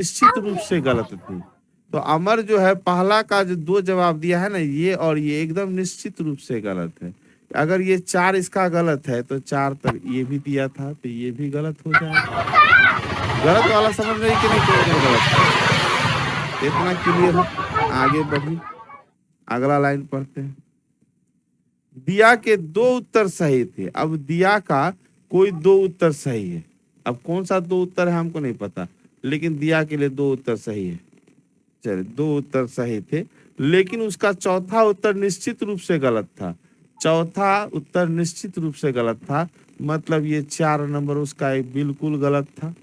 निश्चित रूप से गलत थी। तो अमर जो है पहला का जो दो जवाब दिया है ना, ये और ये एकदम निश्चित रूप से गलत है। अगर ये चार इसका गलत है तो चार तक ये भी दिया था तो ये भी गलत हो जाएगा। गलत वाला समझ रही कि नहीं, कौन कौन गलत है, इतना क्लियर है। आगे बढ़िए, अगला लाइन पढ़ते हैं। दिया के दो उत्तर सही थे। अब दिया का कोई दो उत्तर सही है। अब कौन सा दो उत्तर है हमको नहीं पता, लेकिन दिया के लिए दो उत्तर सही है। चलिए, दो उत्तर सही थे, लेकिन उसका चौथा उत्तर निश्चित रूप से गलत था। चौथा उत्तर निश्चित रूप से गलत था, मतलब ये 4 नंबर उसका एक बिल्कुल गलत था।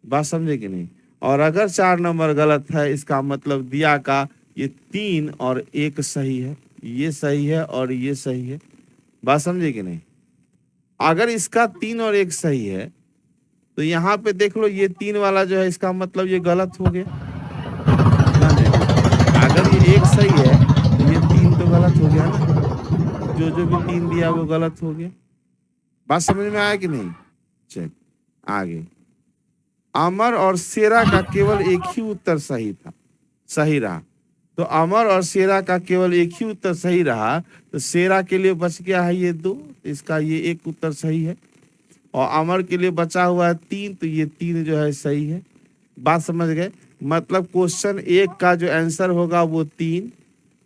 बात समझे कि नहीं। और अगर 4 नंबर गलत है, इसका मतलब दिया का ये 3 और 1 सही है, ये सही है और ये सही है। बात समझे कि नहीं। अगर इसका 3 और 1 सही है तो यहाँ पे देख लो, ये 3 वाला जो है इसका मतलब ये गलत हो गया। ध्यान देना, अगर ये 1 सही है तो ये 3 तो गलत हो गया ना, जो जो भी 3 दिया वो गलत हो गया। बात समझ में आया कि नहीं। चल आगे। अमर और शेरा का केवल एक ही उत्तर सही था, सही रहा। तो अमर और शेरा का केवल एक ही उत्तर सही रहा, तो शेरा के लिए बच गया है ये 2, इसका ये 1 उत्तर सही है। और अमर के लिए बचा हुआ है 3, तो ये 3 जो है सही है। बात समझ गए। मतलब क्वेश्चन 1 का जो आंसर होगा वो 3,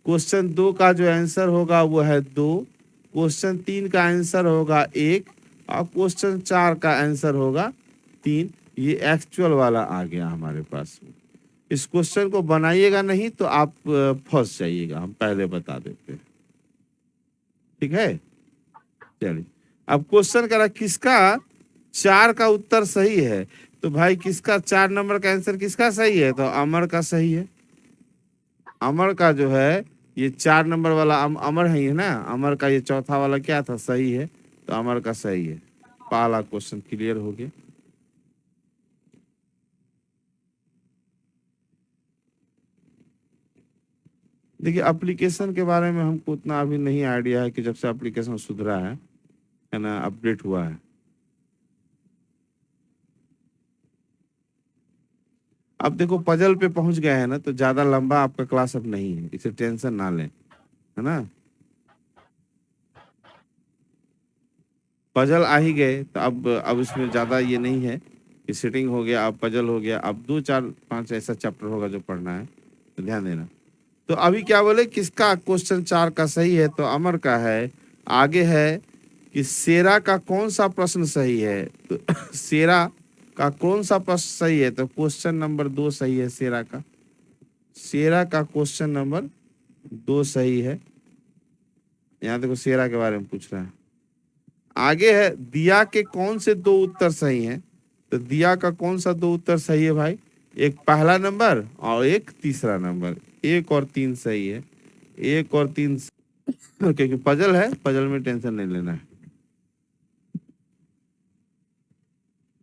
क्वेश्चन 2 का जो आंसर होगा वो है 2, क्वेश्चन 3 का आंसर होगा 1 और क्वेश्चन 4 का आंसर होगा 3। ये एक्चुअल वाला आ गया हमारे पास। इस क्वेश्चन को बनाइएगा नहीं तो आप फंस जाइएगा, हम पहले बता देते हैं। ठीक है, चलिए। अब क्वेश्चन करा किसका 4 का उत्तर सही है, तो भाई किसका 4 नंबर का आंसर किसका सही है, तो अमर का सही है। अमर का जो है ये 4 नंबर वाला अमर है ना, अमर का ये चौथा वाला क्या था, सही है, तो अमर का सही है। पहला क्वेश्चन क्लियर हो गया। देखिए, एप्लीकेशन के बारे में हमको उतना अभी नहीं आइडिया है कि जब से एप्लीकेशन सुधरा है ना, अपडेट हुआ है। अब देखो पजल पे पहुंच गए हैं ना, तो ज्यादा लंबा आपका क्लास अब नहीं है, इसे टेंशन ना लें, है ना। पजल आ ही गए तो अब इसमें ज्यादा ये नहीं है कि सिटिंग हो गया, अब पजल हो गया, अब 2 4 5 ऐसा चैप्टर होगा जो पढ़ना है, तो ध्यान देना। तो अभी क्या बोले, किसका क्वेश्चन 4 का सही है, तो अमर का है। आगे है कि शेरा का कौन सा प्रश्न सही है, तो शेरा का कौन सा प्रश्न सही है, तो क्वेश्चन नंबर 2 सही है शेरा का। शेरा का क्वेश्चन नंबर 2 सही है। यहाँ देखो शेरा के बारे में पूछ रहा है। आगे है दिया के कौन से 2 उत्तर सही हैं, तो दिया का कौन सा 2 उत्तर सही है भाई, एक पहला नंबर और एक तीसरा नंबर। 1 और 3 सही है, 1 और 3 क्योंकि पजल है, पजल में टेंशन नहीं लेना है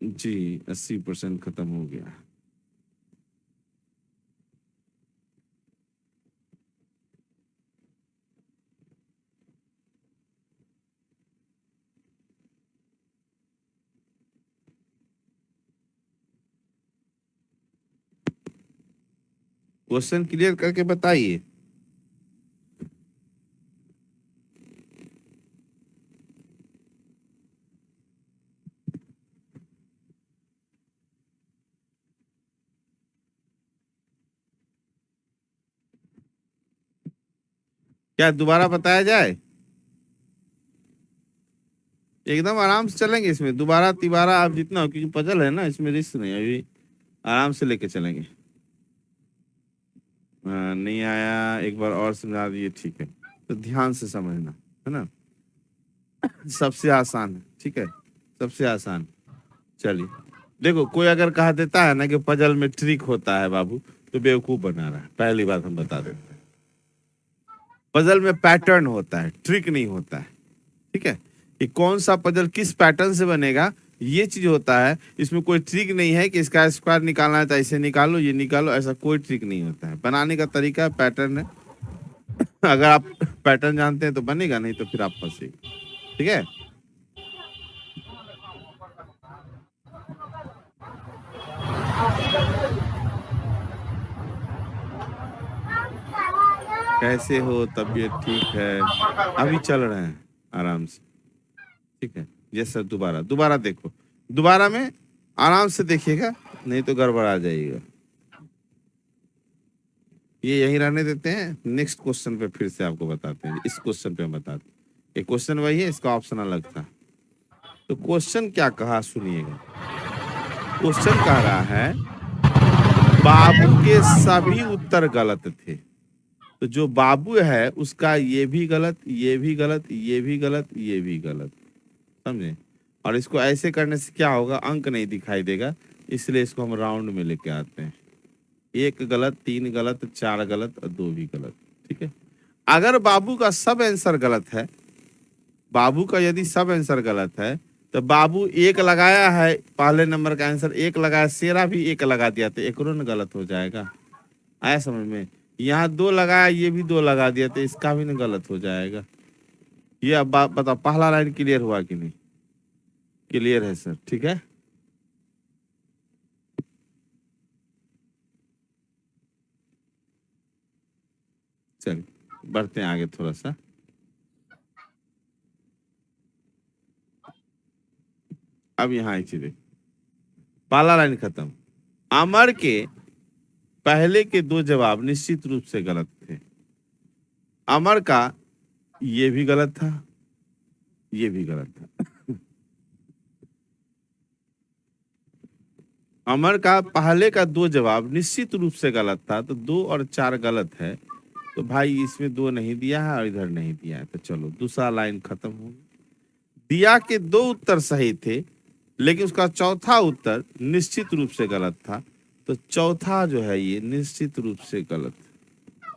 जी। 80% खत्म हो गया। क्वेश्चन क्लियर करके बताइए। क्या दोबारा बताया जाए, एकदम आराम से चलेंगे इसमें, दोबारा तिबारा आप जितना हो, क्योंकि पजल है ना, इसमें रिस्क नहीं है, अभी आराम से लेके चलेंगे। नहीं आया, एक बार और समझा दिए, ठीक है, तो ध्यान से समझना, है ना। सबसे आसान है, ठीक है, सबसे आसान। चलिए, देखो कोई अगर कहा देता है ना कि पजल में ट्रिक होता है बाबू, तो बेवकूफ बना रहा है। पहली बात हम बता देते हैं, पजल में पैटर्न होता है, ट्रिक नहीं होता है। ठीक है, कि कौन सा पजल किस पैटर्न से बनेगा, ये चीज होता है। इसमें कोई ट्रिक नहीं है कि इसका स्क्वायर निकालना है तो ऐसे निकालो, ये निकालो, ऐसा कोई ट्रिक नहीं होता है। बनाने का तरीका पैटर्न है। अगर आप पैटर्न जानते हैं तो बनेगा, नहीं तो फिर आप फंसेगा। ठीक है, कैसे हो? तबीयत ठीक है? अभी चल रहे हैं आराम से। ठीक है, ये सर दोबारा दोबारा देखो, दोबारा में आराम से देखिएगा, नहीं तो गड़बड़ा जाएगा। ये यहीं रहने देते हैं, नेक्स्ट क्वेश्चन पे फिर से आपको बताते हैं। इस क्वेश्चन पे हम बताते हैं, एक क्वेश्चन वही है, इसका ऑप्शन अलग था। तो क्वेश्चन क्या कहा सुनिएगा। क्वेश्चन कह रहा है बाबू के सभी उत्तर गलत थे। तो जो बाबू है उसका ये भी गलत, ये भी गलत, ये भी गलत, ये भी गलत, समझे। और इसको ऐसे करने से क्या होगा, अंक नहीं दिखाई देगा, इसलिए इसको हम राउंड में लेके आते हैं। एक गलत, तीन गलत, चार गलत और दो भी गलत। ठीक है, अगर बाबू का सब आंसर गलत है, बाबू का यदि सब आंसर गलत है, तो बाबू एक लगाया है, पहले नंबर का आंसर एक लगाया, शेरा भी एक लगा दिया, तो एक न गलत हो जाएगा। आया समझ में। यहाँ दो लगाया, ये भी दो लगा दिया, तो इसका भी न गलत हो जाएगा। ये अब बात बताओ, पहला लाइन क्लियर हुआ कि नहीं? क्लियर है सर, ठीक है। चलिए बढ़ते हैं आगे थोड़ा सा। अब यहाँ एक चीज, पहला लाइन खत्म। अमर के पहले के दो जवाब निश्चित रूप से गलत थे। अमर का ये भी गलत था, ये भी गलत था। अमर का पहले का दो जवाब निश्चित रूप से गलत था, तो 2 और 4 गलत है। तो भाई इसमें 2 नहीं दिया है और इधर नहीं दिया है, तो चलो दूसरा लाइन खत्म हो गया। दिया के 2 उत्तर सही थे, लेकिन उसका चौथा उत्तर निश्चित रूप से गलत था, तो चौथा जो है ये निश्चित रूप से गलत है।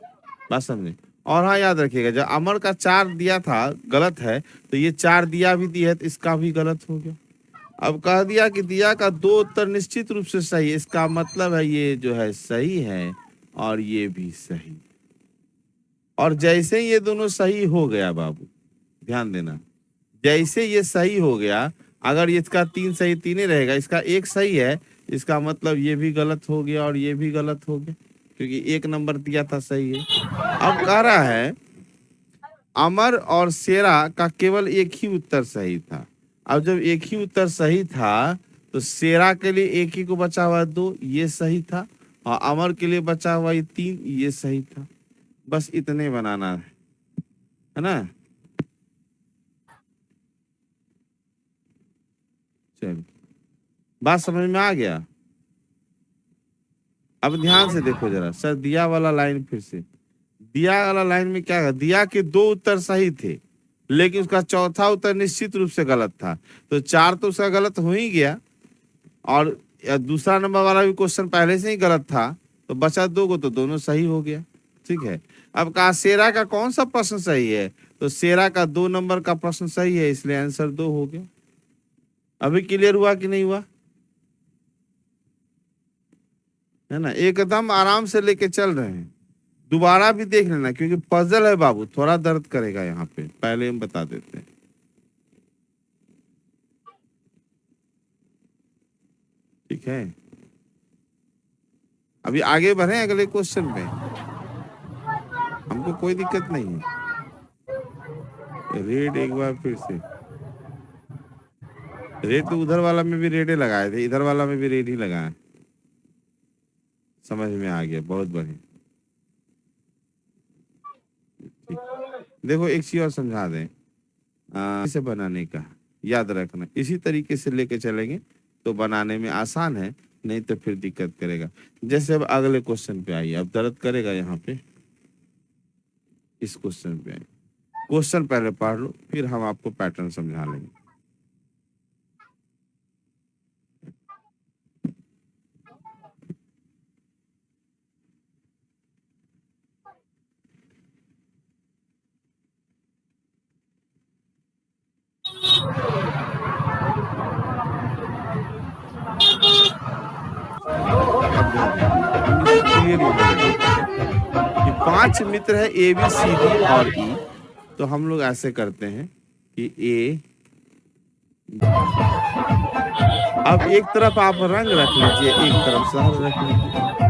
बात समझे। और हाँ याद रखिएगा, जब अमर का 4 दिया था गलत है, तो ये 4 दिया भी दिया है, तो इसका भी गलत हो गया। अब कह दिया कि दिया का 2 उत्तर निश्चित रूप से सही है, इसका मतलब है ये जो है सही है और ये भी सही। और जैसे ये दोनों सही हो गया बाबू, ध्यान देना, जैसे ये सही हो गया, अगर इसका 3 सही 3 ही रहेगा, इसका 1 सही है, इसका मतलब ये भी गलत हो गया और ये भी गलत हो गया, क्योंकि 1 नंबर दिया था सही है। अब कह रहा है अमर और शेरा का केवल एक ही उत्तर सही था। अब जब एक ही उत्तर सही था, तो शेरा के लिए एक ही को बचा हुआ 2, ये सही था, और अमर के लिए बचा हुआ ये 3, ये सही था। बस इतने बनाना है ना। चलो बात समझ में आ गया। अब ध्यान से देखो जरा सर, दिया वाला लाइन फिर से। दिया वाला लाइन में क्या है, दिया के 2 उत्तर सही थे, लेकिन उसका चौथा उत्तर निश्चित रूप से गलत था, तो 4 तो उसका गलत हो ही गया, और दूसरा नंबर वाला भी क्वेश्चन पहले से ही गलत था, तो बचा 2 को, तो दोनों सही हो गया। ठीक है, अब कहा शेरा का कौन सा प्रश्न सही है, तो शेरा का 2 नंबर का प्रश्न सही है, इसलिए आंसर 2 हो गया। अभी क्लियर हुआ कि नहीं हुआ? है ना, एकदम आराम से लेके चल रहे हैं। दोबारा भी देख लेना, क्योंकि पजल है बाबू, थोड़ा दर्द करेगा यहाँ पे, पहले हम बता देते हैं। ठीक है, अभी आगे बढ़े अगले क्वेश्चन पे, हमको कोई दिक्कत नहीं है। रेड एक बार फिर से, रेड तो उधर वाला में भी रेडे लगाए थे, इधर वाला में भी रेड ही लगाए। समझ में आ गया, बहुत बढ़िया। देखो एक चीज और समझा दें, इसे बनाने का याद रखना, इसी तरीके से लेके चलेंगे तो बनाने में आसान है, नहीं तो फिर दिक्कत करेगा। जैसे अब अगले क्वेश्चन पे आइए, अब दर्द करेगा यहाँ पे, इस क्वेश्चन पे आइए। क्वेश्चन पहले पढ़ लो, फिर हम आपको पैटर्न समझा लेंगे। कि 5 मित्र है ए बी सी डी और ई, तो हम लोग ऐसे करते हैं कि ए, अब एक तरफ आप रंग रख लीजिए, एक तरफ शहर रख लीजिए।